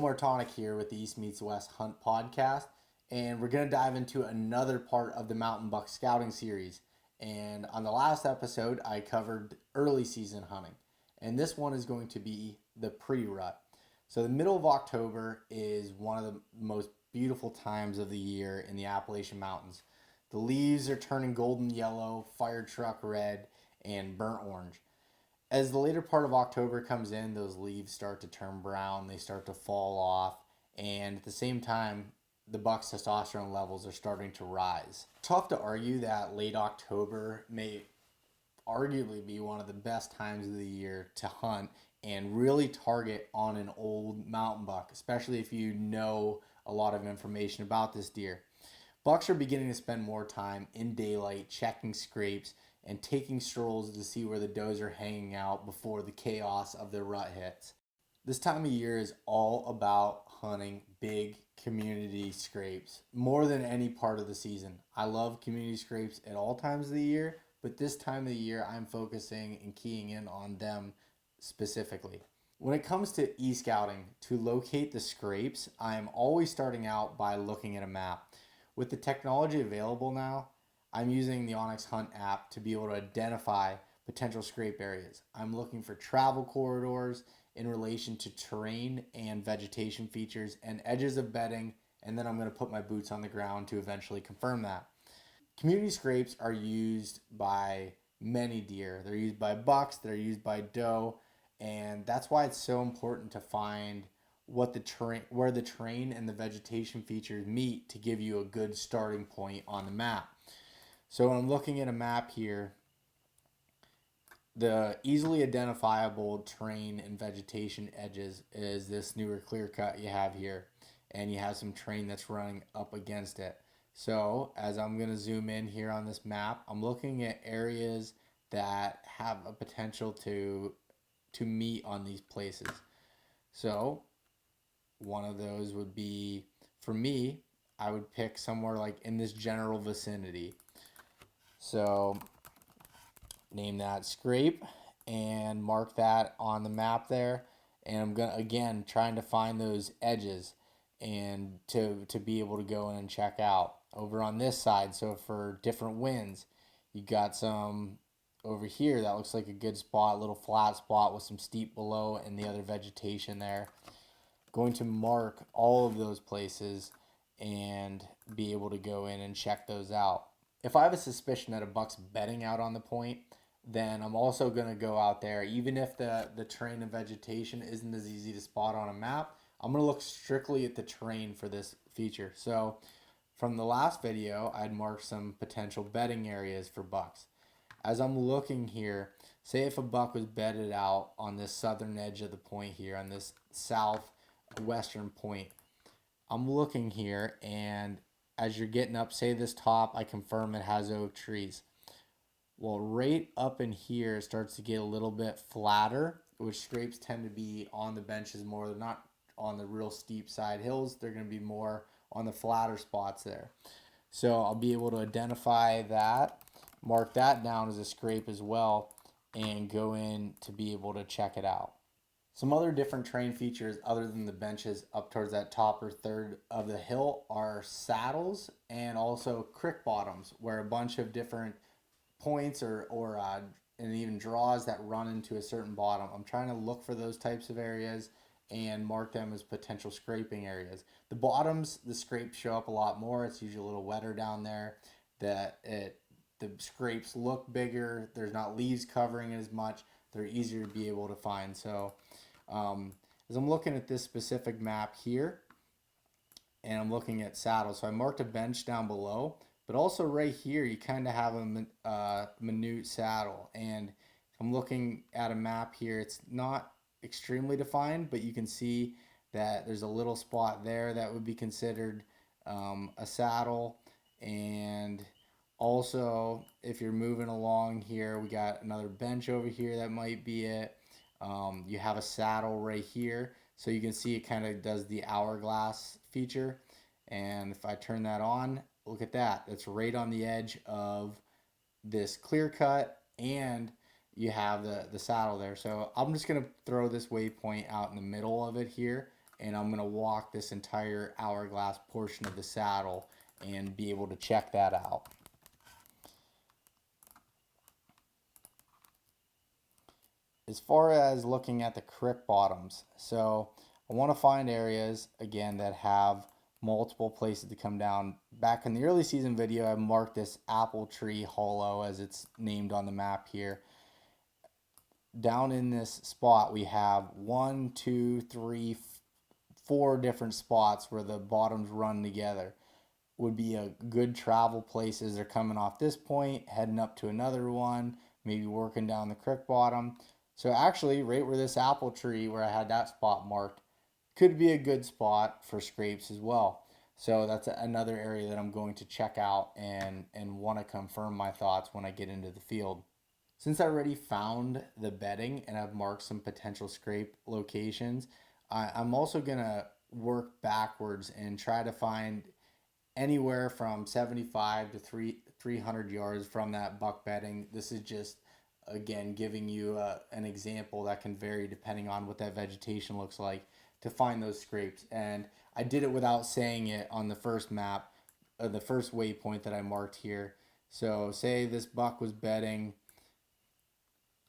Beau Martonik here with the East Meets West Hunt podcast, and we're going to dive into another part of the Mountain Buck Scouting series. And on the last episode, I covered early season hunting, and this one is going to be the pre-rut. So the middle of October is one of the most beautiful times of the year in the Appalachian Mountains. The leaves are turning golden yellow, fire truck red, and burnt orange. As the later part of October comes in, those leaves start to turn brown, they start to fall off, and at the same time, the buck's testosterone levels are starting to rise. Tough to argue that late October may arguably be one of the best times of the year to hunt and really target on an old mountain buck, especially if you know a lot of information about this deer. Bucks are beginning to spend more time in daylight checking scrapes and taking strolls to see where the does are hanging out before the chaos of their rut hits. This time of year is all about hunting big community scrapes more than any part of the season. I love community scrapes at all times of the year, but this time of the year I'm focusing and keying in on them specifically. When it comes to e-scouting, to locate the scrapes, I'm always starting out by looking at a map. With the technology available now, I'm using the Onyx Hunt app to be able to identify potential scrape areas. I'm looking for travel corridors in relation to terrain and vegetation features and edges of bedding, and then I'm going to put my boots on the ground to eventually confirm that. Community scrapes are used by many deer. They're used by bucks, they're used by doe, and that's why it's so important to find what the terrain, where the terrain and the vegetation features meet to give you a good starting point on the map. So when I'm looking at a map here, the easily identifiable terrain and vegetation edges is this newer clear cut you have here, and you have some terrain that's running up against it. So as I'm going to zoom in here on this map, I'm looking at areas that have a potential to meet on these places. So one of those would be, for me, I would pick somewhere like in this general vicinity. So name that scrape and mark that on the map there. And I'm gonna again trying to find those edges and to be able to go in and check out. Over on this side, so for different winds, you got some over here that looks like a good spot, a little flat spot with some steep below and the other vegetation there. Going to mark all of those places and be able to go in and check those out. If I have a suspicion that a buck's bedding out on the point, then I'm also going to go out there. Even if the terrain and vegetation isn't as easy to spot on a map, I'm going to look strictly at the terrain for this feature. So from the last video, I'd marked some potential bedding areas for bucks. As I'm looking here, say if a buck was bedded out on this southern edge of the point here, on this southwestern point, I'm looking here, and as you're getting up, say this top, I confirm it has oak trees. Well, right up in here it starts to get a little bit flatter, which scrapes tend to be on the benches more. They're not on the real steep side hills. They're going to be more on the flatter spots there. So I'll be able to identify that, mark that down as a scrape as well, and go in to be able to check it out. Some other different terrain features other than the benches up towards that top or third of the hill are saddles and also creek bottoms, where a bunch of different points and even draws that run into a certain bottom. I'm trying to look for those types of areas and mark them as potential scraping areas. The bottoms, the scrapes show up a lot more. It's usually a little wetter down there. The scrapes look bigger. There's not leaves covering it as much. They're easier to be able to find. So as I'm looking at this specific map here, and I'm looking at saddles, so I marked a bench down below, but also right here you kind of have a minute saddle. And I'm looking at a map here. It's not extremely defined, but you can see that there's a little spot there that would be considered a saddle. And also, if you're moving along here, we got another bench over here that might be it. You have a saddle right here, so you can see it kind of does the hourglass feature. And if I turn that on, look at that. It's right on the edge of this clear cut, and you have the saddle there. So I'm just going to throw this waypoint out in the middle of it here and I'm going to walk this entire hourglass portion of the saddle and be able to check that out. As far as looking at the creek bottoms, so I want to find areas again that have multiple places to come down. Back in the early season video, I marked this apple tree hollow as it's named on the map here. Down in this spot, we have 1, 2, 3, 4 different spots where the bottoms run together. Would be a good travel places. They're coming off this point, heading up to another one, maybe working down the creek bottom. So actually, right where this apple tree, where I had that spot marked, could be a good spot for scrapes as well. So that's another area that I'm going to check out and want to confirm my thoughts when I get into the field. Since I already found the bedding and I've marked some potential scrape locations, I'm also going to work backwards and try to find anywhere from 75 to 300 yards from that buck bedding. This is just, again, giving you an example that can vary depending on what that vegetation looks like to find those scrapes. And I did it without saying it on the first map, the first waypoint that I marked here. So say this buck was bedding,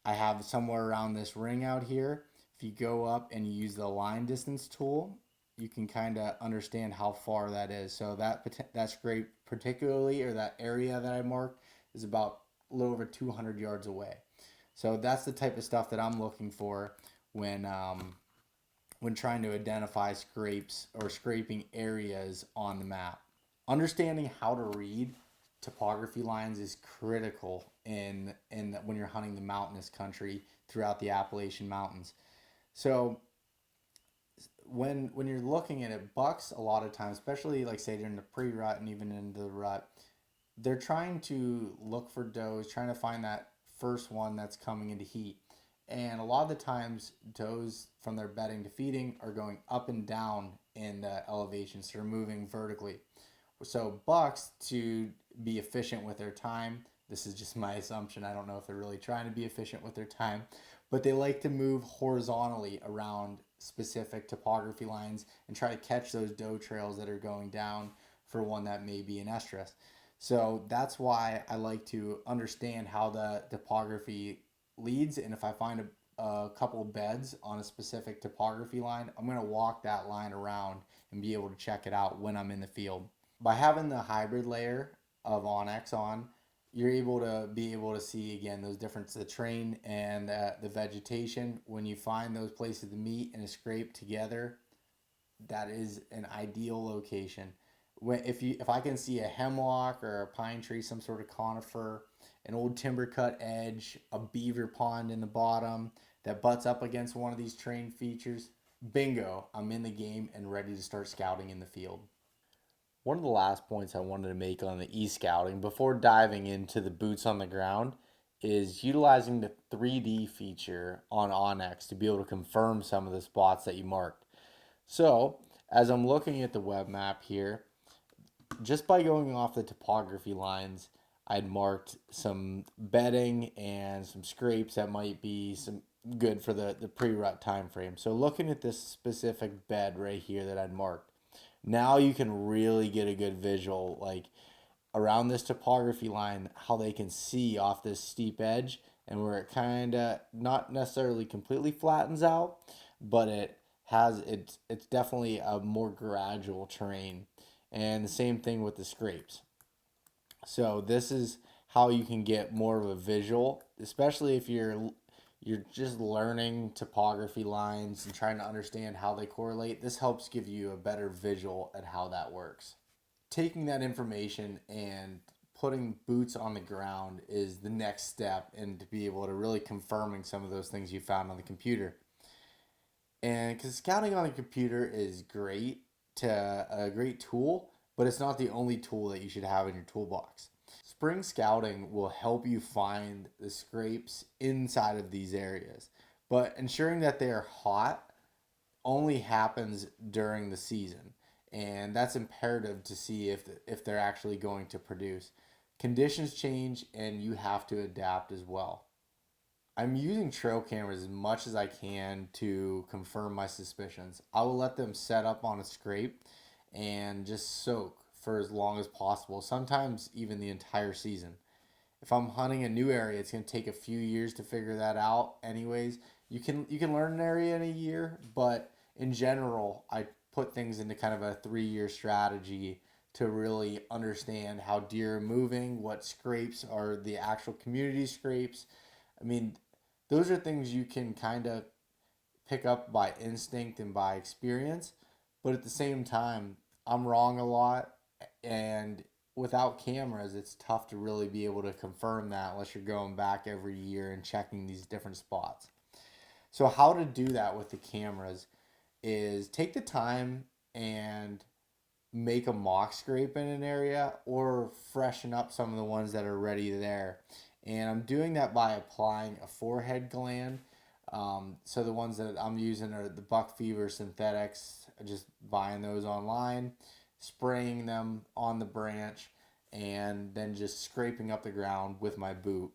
I have somewhere around this ring out here. If you go up and you use the line distance tool, you can kind of understand how far that is. So that scrape particularly, or that area that I marked, is about a little over 200 yards away. So that's the type of stuff that I'm looking for when trying to identify scrapes or scraping areas on the map. Understanding how to read topography lines is critical in when you're hunting the mountainous country throughout the Appalachian Mountains. So when you're looking at it, bucks a lot of times, especially like say during the pre-rut and even into the rut, they're trying to look for does, trying to find that first one that's coming into heat. And a lot of the times, does from their bedding to feeding are going up and down in the elevation, so they're moving vertically. So bucks, to be efficient with their time, this is just my assumption, I don't know if they're really trying to be efficient with their time, but they like to move horizontally around specific topography lines and try to catch those doe trails that are going down for one that may be an estrus. So that's why I like to understand how the topography leads, and if I find a couple of beds on a specific topography line, I'm going to walk that line around and be able to check it out when I'm in the field. By having the hybrid layer of Onyx on, you're able to see again those differences, the terrain and the vegetation. When you find those places to meet and scrape together, that is an ideal location. If I can see a hemlock or a pine tree, some sort of conifer, an old timber cut edge, a beaver pond in the bottom that butts up against one of these terrain features, bingo, I'm in the game and ready to start scouting in the field. One of the last points I wanted to make on the e-scouting before diving into the boots on the ground is utilizing the 3D feature on Onyx to be able to confirm some of the spots that you marked. So, as I'm looking at the web map here, just by going off the topography lines, I'd marked some bedding and some scrapes that might be some good for the pre-rut time frame. So looking at this specific bed right here that I'd marked, now you can really get a good visual, like around this topography line, how they can see off this steep edge and where it kind of not necessarily completely flattens out, but it's definitely a more gradual terrain. And the same thing with the scrapes. So this is how you can get more of a visual, especially if you're just learning topography lines and trying to understand how they correlate. This helps give you a better visual at how that works. Taking that information and putting boots on the ground is the next step, and to be able to really confirming some of those things you found on the computer. And because scouting on a computer is a great tool, but it's not the only tool that you should have in your toolbox. Spring scouting will help you find the scrapes inside of these areas, but ensuring that they are hot only happens during the season, and that's imperative to see if they're actually going to produce. Conditions change, and you have to adapt as well. I'm using trail cameras as much as I can to confirm my suspicions. I will let them set up on a scrape and just soak for as long as possible, sometimes even the entire season. If I'm hunting a new area, it's going to take a few years to figure that out anyways. You can learn an area in a year, but in general, I put things into kind of a 3-year strategy to really understand how deer are moving, what scrapes are the actual community scrapes. I mean, those are things you can kind of pick up by instinct and by experience, but at the same time, I'm wrong a lot, and without cameras, it's tough to really be able to confirm that unless you're going back every year and checking these different spots. So, how to do that with the cameras is take the time and make a mock scrape in an area or freshen up some of the ones that are already there. And I'm doing that by applying a forehead gland. So the ones that I'm using are the Buck Fever synthetics, just buying those online, spraying them on the branch, and then just scraping up the ground with my boot.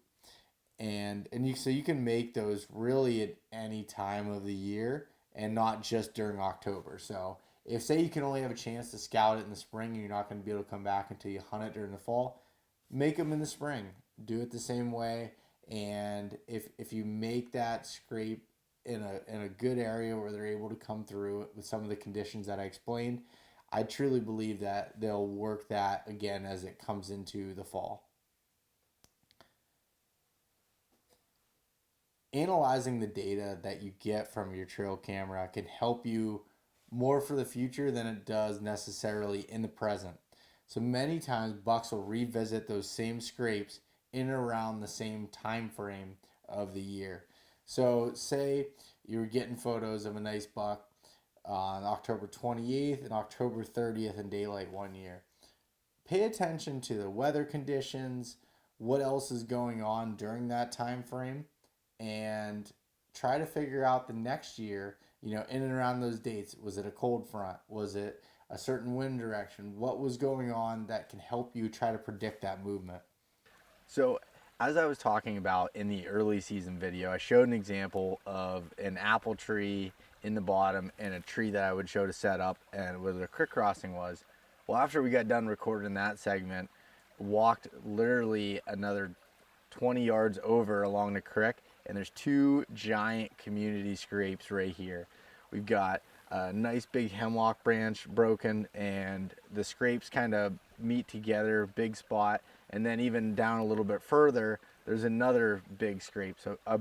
So you can make those really at any time of the year and not just during October. So if say you can only have a chance to scout it in the spring and you're not going to be able to come back until you hunt it during the fall, make them in the spring. Do it the same way. And if you make that scrape in a good area where they're able to come through with some of the conditions that I explained, I truly believe that they'll work that again as it comes into the fall. Analyzing the data that you get from your trail camera can help you more for the future than it does necessarily in the present. So many times bucks will revisit those same scrapes in and around the same time frame of the year. So say you're getting photos of a nice buck on October 28th and October 30th in daylight one year. Pay attention to the weather conditions, what else is going on during that time frame, and try to figure out the next year, in and around those dates. Was it a cold front? Was it a certain wind direction? What was going on that can help you try to predict that movement? So, as I was talking about in the early season video, I showed an example of an apple tree in the bottom and a tree that I would show to set up and where the creek crossing was. Well, after we got done recording that segment, walked literally another 20 yards over along the creek, and there's two giant community scrapes right here. We've got a nice big hemlock branch broken, and the scrapes kind of meet together, big spot, and then even down a little bit further, there's another big scrape. So a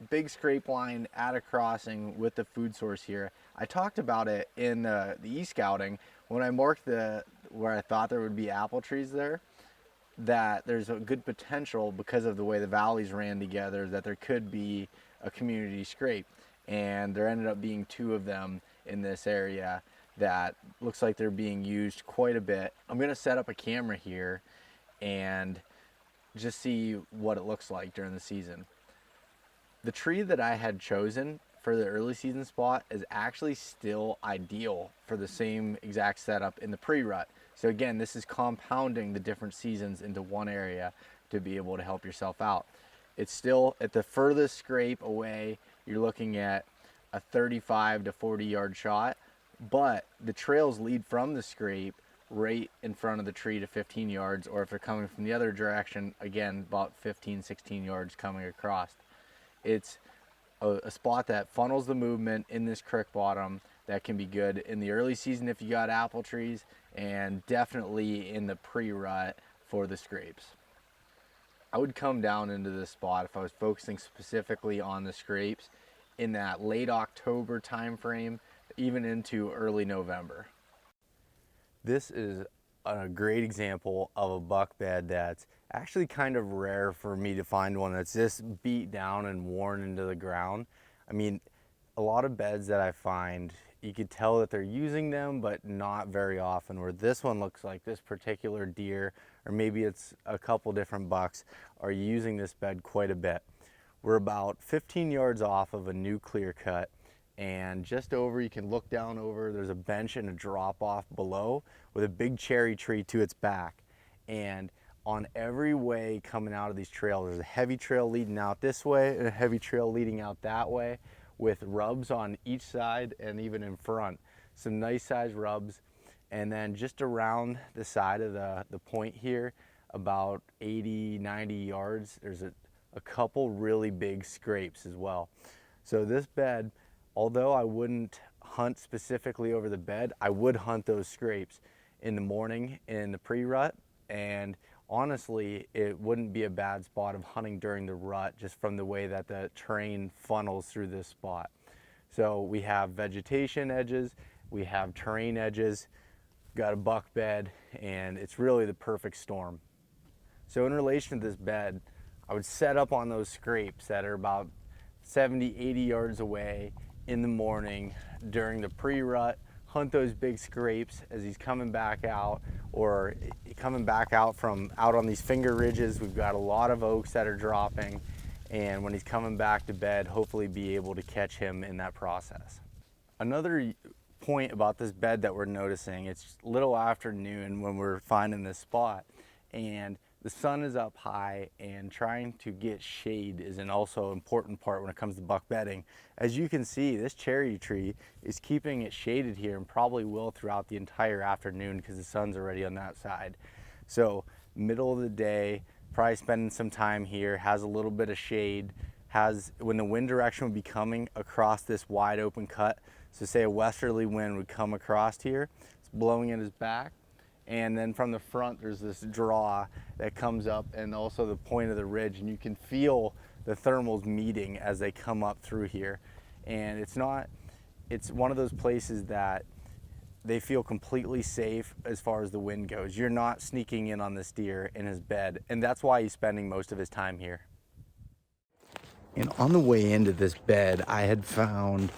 big scrape line at a crossing with the food source here. I talked about it in the e-scouting when I marked where I thought there would be apple trees there, that there's a good potential because of the way the valleys ran together that there could be a community scrape. And there ended up being two of them in this area that looks like they're being used quite a bit. I'm going to set up a camera here and just see what it looks like during the season. The tree that I had chosen for the early season spot is actually still ideal for the same exact setup in the pre-rut. So again, this is compounding the different seasons into one area to be able to help yourself out. It's still at the furthest scrape away, you're looking at a 35 to 40 yard shot, but the trails lead from the scrape right in front of the tree to 15 yards, or if they're coming from the other direction, again, about 15, 16 yards coming across. It's a spot that funnels the movement in this creek bottom that can be good in the early season if you got apple trees, and definitely in the pre-rut for the scrapes. I would come down into this spot if I was focusing specifically on the scrapes in that late October time frame, even into early November. This is a great example of a buck bed that's actually kind of rare for me to find one that's this beat down and worn into the ground. I mean, a lot of beds that I find, you could tell that they're using them, but not very often, where this one looks like this particular deer, or maybe it's a couple different bucks, are using this bed quite a bit. We're about 15 yards off of a new clear cut, and just over, you can look down over, there's a bench and a drop off below with a big cherry tree to its back. And on every way coming out of these trails. There's a heavy trail leading out this way and a heavy trail leading out that way, with rubs on each side and even in front. Some nice sized rubs. And then just around the side of the point here, about 80, 90 yards, there's a couple really big scrapes as well. So this bed, although I wouldn't hunt specifically over the bed, I would hunt those scrapes in the morning in the pre-rut. And honestly, it wouldn't be a bad spot of hunting during the rut, just from the way that the terrain funnels through this spot. So we have vegetation edges, we have terrain edges, got a buck bed, and it's really the perfect storm. So in relation to this bed, I would set up on those scrapes that are about 70, 80 yards away in the morning during the pre-rut, hunt those big scrapes as he's coming back out, or coming back out from out on these finger ridges. We've got a lot of oaks that are dropping, and when he's coming back to bed, hopefully be able to catch him in that process. Another point about this bed that we're noticing, it's a little afternoon when we're finding this spot, and the sun is up high, and trying to get shade is an also important part when it comes to buck bedding. As you can see, this cherry tree is keeping it shaded here, and probably will throughout the entire afternoon because the sun's already on that side. So middle of the day, probably spending some time here, has a little bit of shade, when the wind direction would be coming across this wide open cut, so say a westerly wind would come across here, it's blowing in his back, and then from the front there's this draw that comes up, and also the point of the ridge, and you can feel the thermals meeting as they come up through here. And it's one of those places that they feel completely safe as far as the wind goes. You're not sneaking in on this deer in his bed, and that's why he's spending most of his time here. And on the way into this bed, I had found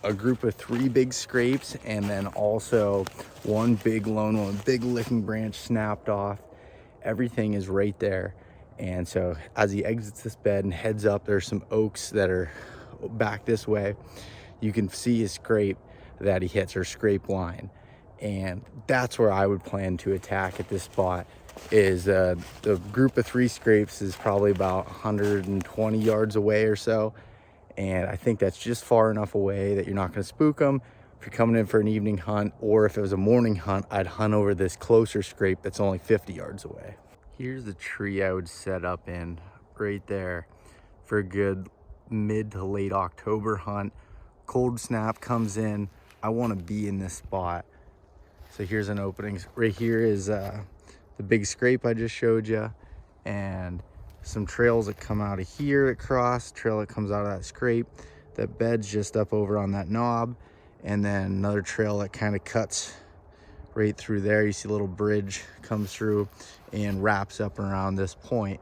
a group of 3 big scrapes, and then also one big lone one, big licking branch snapped off. Everything is right there. And so as he exits this bed and heads up, there's some oaks that are back this way. You can see his scrape that he hits, or scrape line. And that's where I would plan to attack at this spot. Is the group of 3 scrapes is probably about 120 yards away or so. And I think that's just far enough away that you're not going to spook them. If you're coming in for an evening hunt, or if it was a morning hunt, I'd hunt over this closer scrape that's only 50 yards away. Here's the tree I would set up in right there for a good mid to late October hunt. Cold snap comes in, I want to be in this spot. So here's an opening. Right here is the big scrape I just showed you, and some trails that come out of here that cross, trail that comes out of that scrape. That bed's just up over on that knob, and then another trail that kind of cuts right through there. You see a little bridge comes through and wraps up around this point.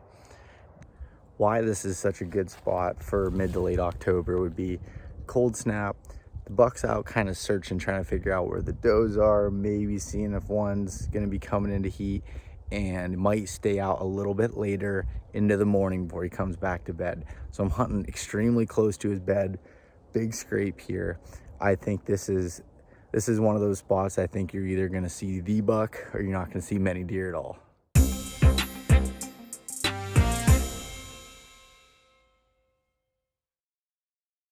Why this is such a good spot for mid to late October would be cold snap. The buck's out kind of searching, trying to figure out where the does are, maybe seeing if one's going to be coming into heat, and might stay out a little bit later into the morning before he comes back to bed. So I'm hunting extremely close to his bed. Big scrape here. I think this is one of those spots I think you're either going to see the buck, or you're not going to see many deer at all.